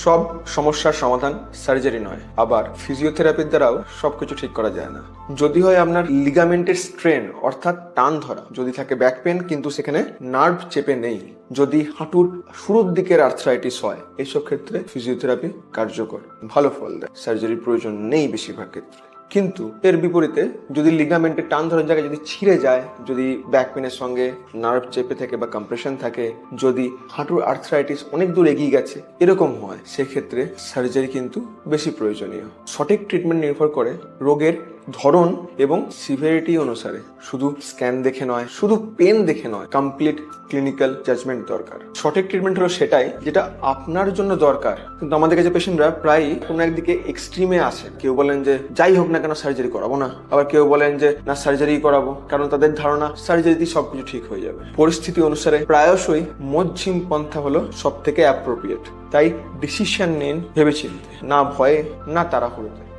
সব সমস্যার সমাধান সার্জারি নয়, আবার ফিজিওথেরাপির দ্বারাও সবকিছু ঠিক করা যায় না। যদি হয় আপনার লিগামেন্টের স্ট্রেন অর্থাৎ টান ধরা, যদি থাকে ব্যাক পেন কিন্তু সেখানে নার্ভ চেপে নেই, যদি হাঁটুর শুরুর দিকের আর্থ্রাইটিস হয়, এইসব ক্ষেত্রে ফিজিওথেরাপি কার্যকর, ভালো ফল দেয়, সার্জারির প্রয়োজন নেই বেশিরভাগ ক্ষেত্রে। কিন্তু এর বিপরীতে যদি লিগামেন্টের টান ধরার জায়গায় যদি ছিঁড়ে যায়, যদি ব্যাক পেনের সঙ্গে নার্ভ চেপে থাকে বা কম্প্রেশন থাকে, যদি হাঁটুর আর্থ্রাইটিস অনেক দূর এগিয়ে গেছে এরকম হয়, সেক্ষেত্রে সার্জারি কিন্তু বেশি প্রয়োজনীয়। সঠিক ট্রিটমেন্ট নির্ভর করে রোগের ধরন এবং সিভিয়ারিটি অনুসারে। শুধু স্ক্যান দেখে নয়, শুধু পেন দেখে নয়, কমপ্লিট ক্লিনিক্যাল জাজমেন্ট দরকার। সঠিক ট্রিটমেন্ট হলো সেটাই যেটা আপনার জন্য দরকার। কিন্তু আমাদের কাছে পেশেন্টরা প্রায়ই কোনো একদিকে এক্সট্রিমে আসে। কেউ বলেন যে যাই হোক না কেন সার্জারি করাবো না, আবার কেউ বলেন যে না সার্জারি করাবো, কারণ তাদের ধারণা সার্জারিতেই সবকিছু ঠিক হয়ে যাবে। পরিস্থিতি অনুসারে প্রায়শই মধ্যম পন্থা হলো সব থেকে অ্যাপ্রোপ্রিয়েট। তাই ডিসিশন নিন ভেবেচিন্তে, না ভয়ে না তাড়াহুড়োতে।